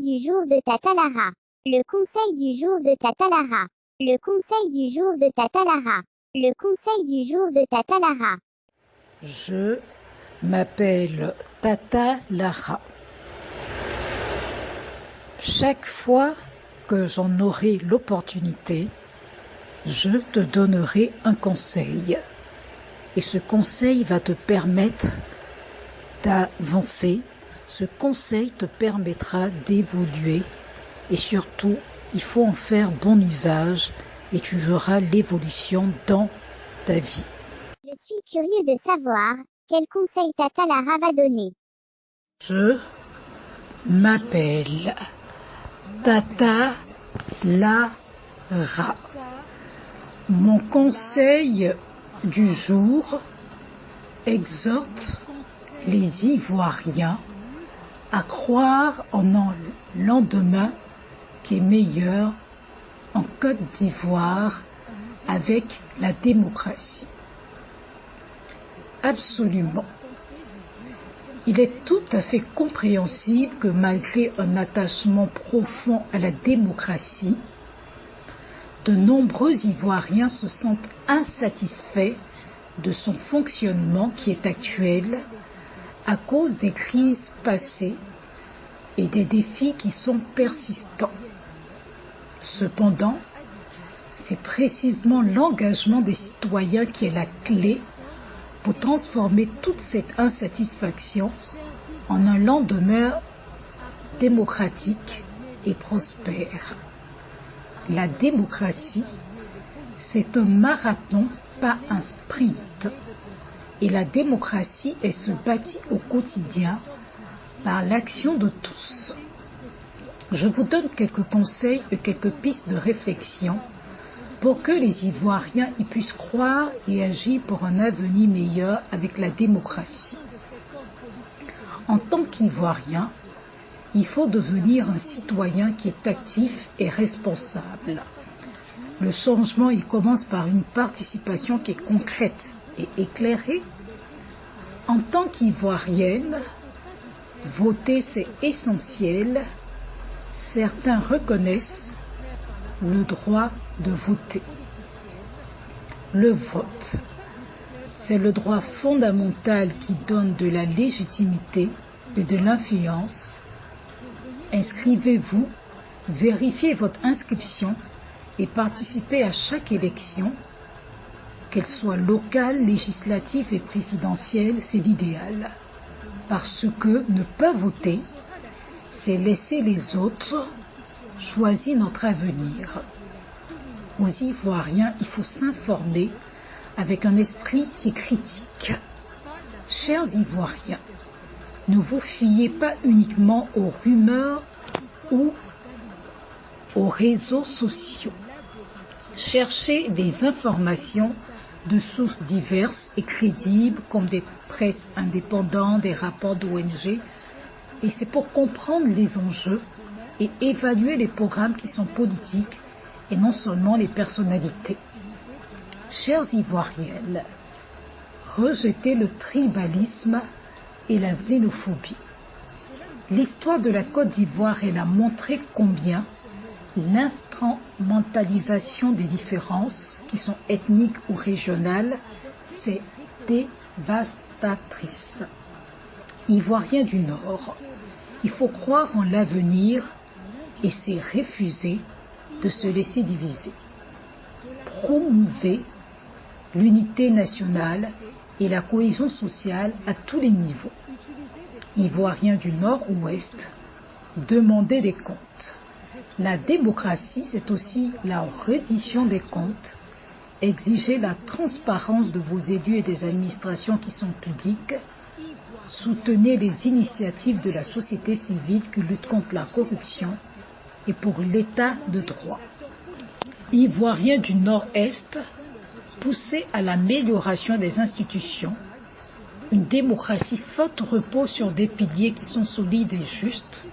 Du jour de Tata Lara. Le conseil du jour de Tata Lara. Le conseil du jour de Tata Lara. Le conseil du jour de Tata Lara. Je m'appelle Tata Lara. Chaque fois que j'en aurai l'opportunité, je te donnerai un conseil. Et ce conseil va te permettre d'avancer. Ce conseil te permettra d'évoluer. Et surtout, il faut en faire bon usage et tu verras l'évolution dans ta vie. Je suis curieux de savoir quel conseil Tata Lara va donner. Je m'appelle Tata Lara. Mon conseil du jour exhorte les Ivoiriens à croire en un lendemain qui est meilleur en Côte d'Ivoire avec la démocratie. Absolument. Il est tout à fait compréhensible que malgré un attachement profond à la démocratie, de nombreux Ivoiriens se sentent insatisfaits de son fonctionnement qui est actuel à cause des crises passées et des défis qui sont persistants. Cependant, c'est précisément l'engagement des citoyens qui est la clé pour transformer toute cette insatisfaction en un lendemain démocratique et prospère. La démocratie, c'est un marathon, pas un sprint. Et la démocratie, elle se bâtit au quotidien par l'action de tous. Je vous donne quelques conseils et quelques pistes de réflexion pour que les Ivoiriens y puissent croire et agir pour un avenir meilleur avec la démocratie. En tant qu'Ivoirien, il faut devenir un citoyen qui est actif et responsable. Le changement, il commence par une participation qui est concrète et éclairée. En tant qu'Ivoirienne, voter c'est essentiel. Certains reconnaissent le droit de voter. Le vote, c'est le droit fondamental qui donne de la légitimité et de l'influence. Inscrivez-vous, vérifiez votre inscription et participez à chaque élection, qu'elle soit locale, législative et présidentielle, c'est l'idéal. Parce que ne pas voter, c'est laisser les autres choisir notre avenir. Aux Ivoiriens, il faut s'informer avec un esprit qui est critique. Chers Ivoiriens, ne vous fiez pas uniquement aux rumeurs ou aux réseaux sociaux. Cherchez des informations de sources diverses et crédibles comme des presses indépendantes, des rapports d'ONG. Et c'est pour comprendre les enjeux et évaluer les programmes qui sont politiques et non seulement les personnalités. Chers Ivoiriennes, rejetez le tribalisme et la xénophobie. L'histoire de la Côte d'Ivoire, elle a montré combien l'instrumentalisation des différences, qui sont ethniques ou régionales, c'est dévastatrice. Ivoiriens du Nord, il faut croire en l'avenir et c'est refuser de se laisser diviser. Promouvez l'unité nationale et la cohésion sociale à tous les niveaux. Ivoiriens du Nord-Ouest, demandez des comptes. La démocratie, c'est aussi la reddition des comptes. Exigez la transparence de vos élus et des administrations qui sont publiques. Soutenez les initiatives de la société civile qui luttent contre la corruption et pour l'état de droit. Ivoiriens du Nord-Est, poussez à l'amélioration des institutions. Une démocratie forte repose sur des piliers qui sont solides et justes.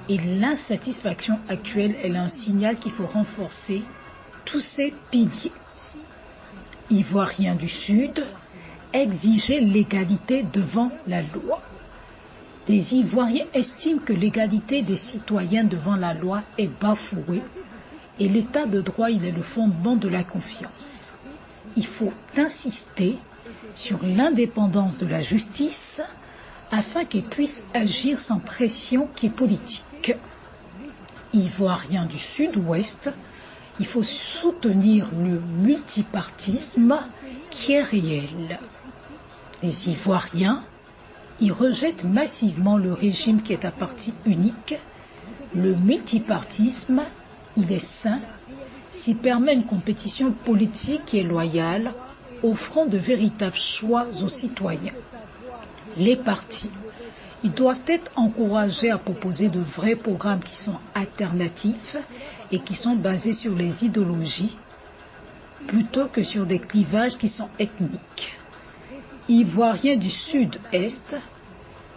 Et l'insatisfaction actuelle est un signal qu'il faut renforcer tous ces piliers. Ivoiriens du Sud, exigez l'égalité devant la loi. Des Ivoiriens estiment que l'égalité des citoyens devant la loi est bafouée et l'état de droit il est le fondement de la confiance. Il faut insister sur l'indépendance de la justice afin qu'elle puisse agir sans pression qui est politique. Ivoiriens du Sud-Ouest, il faut soutenir le multipartisme qui est réel. Les Ivoiriens, ils rejettent massivement le régime qui est à parti unique. Le multipartisme, il est sain s'il permet une compétition politique qui est loyale, offrant de véritables choix aux citoyens. Les partis, ils doivent être encouragés à proposer de vrais programmes qui sont alternatifs et qui sont basés sur les idéologies plutôt que sur des clivages qui sont ethniques. Ivoiriens du Sud-Est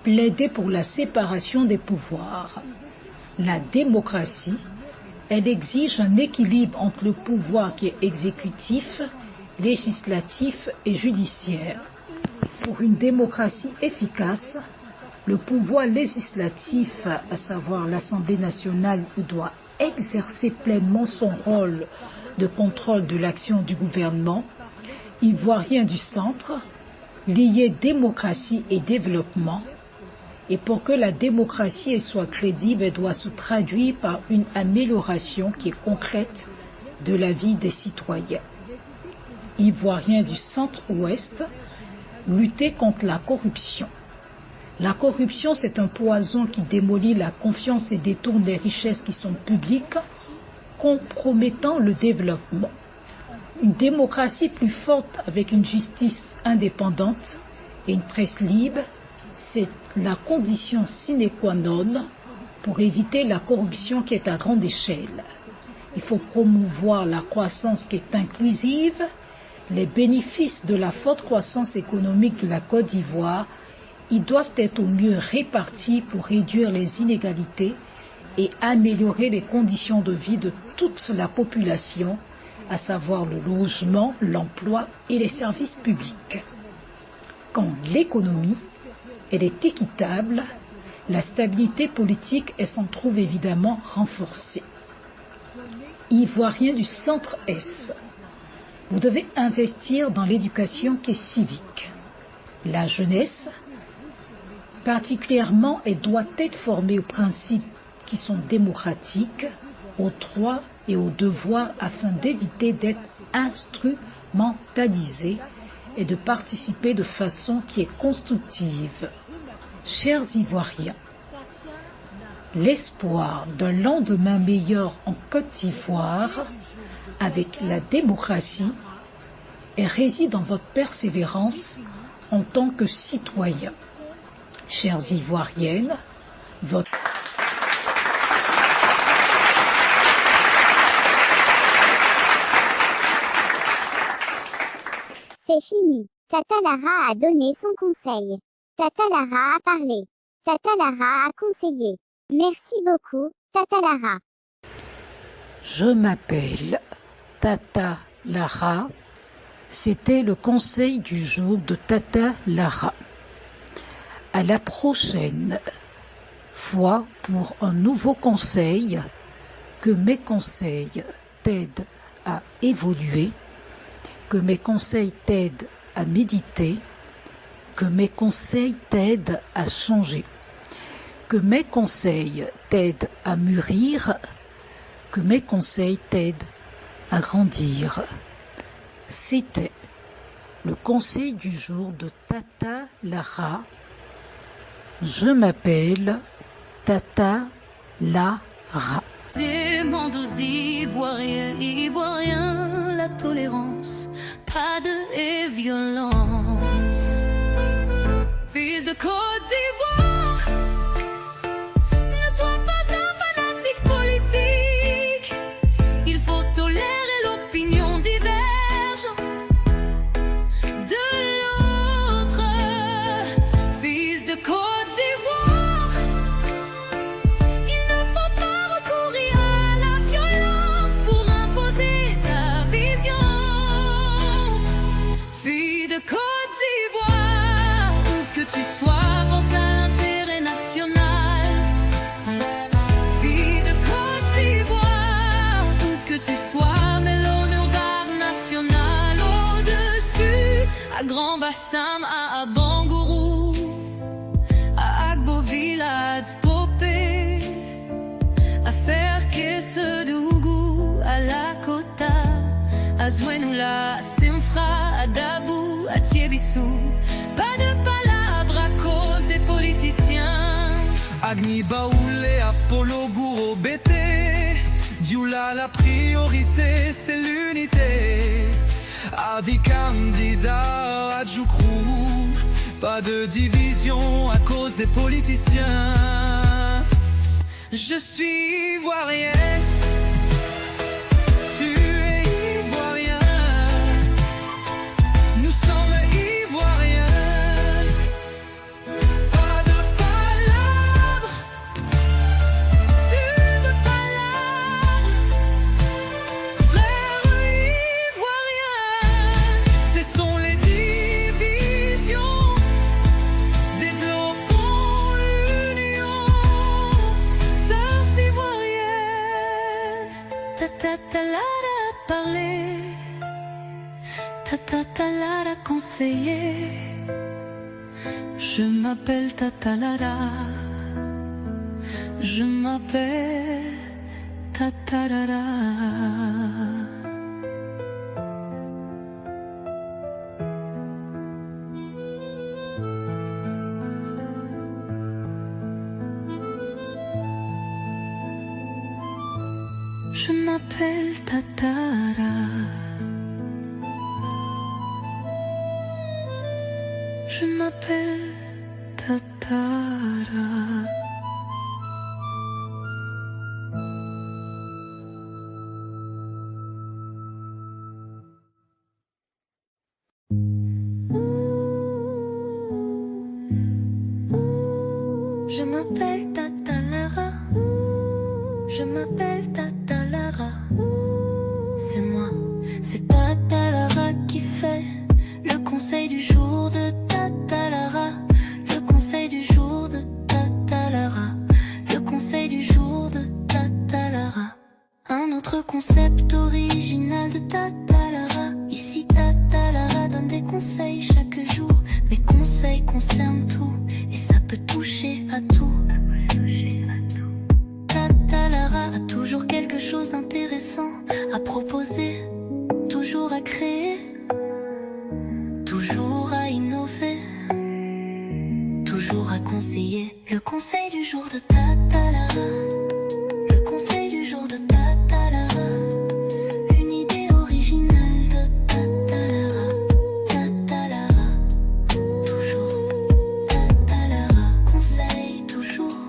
plaidaient pour la séparation des pouvoirs. La démocratie, elle exige un équilibre entre le pouvoir qui est exécutif, législatif et judiciaire. Pour une démocratie efficace, le pouvoir législatif, à savoir l'Assemblée nationale, il doit exercer pleinement son rôle de contrôle de l'action du gouvernement. Ivoirien du centre, lié démocratie et développement. Et pour que la démocratie soit crédible, elle doit se traduire par une amélioration qui est concrète de la vie des citoyens. Ivoiriens du centre-ouest, lutter contre la corruption. La corruption, c'est un poison qui démolit la confiance et détourne les richesses qui sont publiques, compromettant le développement. Une démocratie plus forte avec une justice indépendante et une presse libre, c'est la condition sine qua non pour éviter la corruption qui est à grande échelle. Il faut promouvoir la croissance qui est inclusive. Les bénéfices de la forte croissance économique de la Côte d'Ivoire, ils doivent être au mieux répartis pour réduire les inégalités et améliorer les conditions de vie de toute la population, à savoir le logement, l'emploi et les services publics. Quand l'économie, elle est équitable, la stabilité politique, elle s'en trouve évidemment renforcée. Ivoiriens du centre-est, vous devez investir dans l'éducation qui est civique. La jeunesse, particulièrement, elle doit être formée aux principes qui sont démocratiques, aux droits et aux devoirs afin d'éviter d'être instrumentalisée et de participer de façon qui est constructive. Chers Ivoiriens, l'espoir d'un lendemain meilleur en Côte d'Ivoire avec la démocratie réside dans votre persévérance en tant que citoyen. Chères Ivoiriennes, votre... C'est fini. Tata Lara a donné son conseil. Tata Lara a parlé. Tata Lara a conseillé. Merci beaucoup, Tata Lara. Je m'appelle Tata Lara. C'était le conseil du jour de Tata Lara. À la prochaine fois pour un nouveau conseil, que mes conseils t'aident à évoluer, que mes conseils t'aident à méditer, que mes conseils t'aident à changer, que mes conseils t'aident à mûrir, que mes conseils t'aident à grandir. C'était le conseil du jour de Tata Lara. Je m'appelle Tata Lara. Demande aux Ivoiriens, Ivoiriens, la tolérance, pas de violence. Fils de Côte d'Ivoire, ne sois pas un fanatique politique. Il faut tolérer l'opinion diverge de l'autre. Fils de Côte d'Ivoire, il ne faut pas recourir à la violence pour imposer ta vision. Fille de Côte d'Ivoire, où que tu sois, pense Bassam à Bangourou, à Agbo Village Popé, à Ferke Dougou, à Lakota, à Zouenoula, à Simfra, à Dabou, à Tiebissou. Pas de palabres à cause des politiciens. Agni Baoulé, Apollo Gouro Bété, Dioula la priorité c'est l'unité. Avis candidat à Djoukrou, pas de division à cause des politiciens. Je suis ivoirien, tu es ivoirien, nous sommes ivoiriens. Pas de palabres, Plus de palabres, frères ivoiriens. cessons les divisions, développons l'union. Sœurs ivoiriennes, Tata Lara parler, Tata Lara conseiller. Je m'appelle Tata Lara, je m'appelle Tata Lara. Je m'appelle Tatara. Je m'appelle Tatara. Je m'appelle Tata Lara. Je m'appelle Tata Lara. C'est moi, c'est Tata Lara qui fait le conseil du jour de Tata Lara. Le conseil du jour de Tata Lara. Le conseil du jour de Tata Lara. Un autre concept original de Tata Lara. Ici Tata Lara donne des conseils chaque jour. Mes conseils concernent tout et ça peut toucher à tout. Tata Lara a toujours quelque chose d'intéressant à proposer, toujours à créer, toujours à innover, toujours à conseiller. Le conseil du jour de Tata Lara. Le conseil du jour de Tata Lara. Une idée originale de Tata Lara. Tata Lara, toujours. Tata Lara, conseil toujours.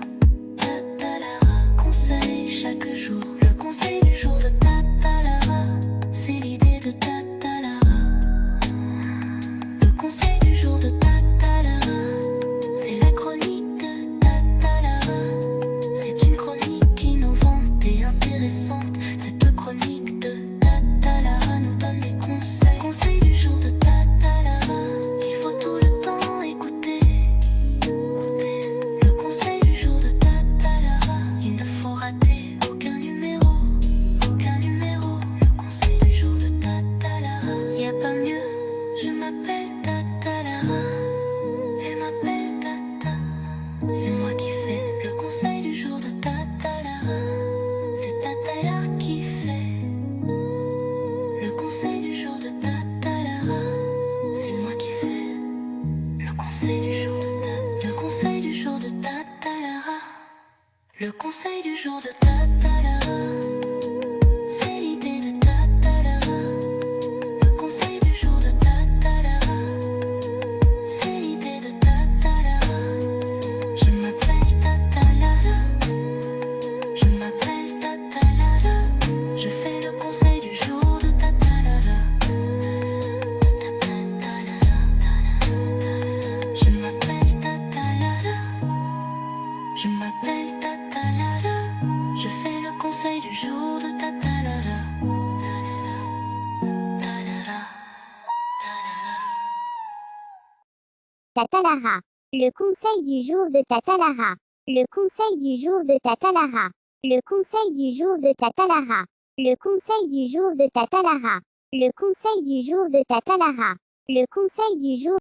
Tata Lara, conseil chaque jour. Le conseil du jour de Tata Lara, c'est l'idée de Tata Lara. Le conseil du jour de Tata Lara, c'est la chronique de Tata Lara. C'est une chronique innovante et intéressante. Cette chronique de Tata Lara nous donne des conseils. Conseil du jour de Tata Lara, il faut tout le temps écouter. Écouter. Le conseil du jour de Tata Lara, il ne faut rater aucun numéro. Aucun numéro. Le conseil du jour de Tata Lara, y a pas mieux. Je m'appelle Tata Lara. Elle m'appelle Tata. C'est moi qui fais le conseil du jour de Tata Lara. C'est Tata Lara qui fait le conseil du jour de Tata Lara. C'est moi qui fais le conseil du jour de Tata. Le conseil du jour de Tata Lara. Le conseil du jour de Tata Lara. C'est l'idée de Tata Lara. Le conseil du jour de Tata Lara. C'est l'idée de Tata Lara. Je m'appelle Tata Lara. Je m'appelle Tata Lara. Je fais le conseil du jour de Tata Lara. Tata Lara. Je m'appelle Tata Lara. Je m'appelle Tata Lara. Je fais le conseil du jour de Tata Lara. Tata Lara. Le conseil du jour de Tata Lara. Le conseil du jour de Tata Lara. Le conseil du jour de Tata Lara. Le conseil du jour de Tata Lara. Le conseil du jour de Tata Lara. Le conseil du jour.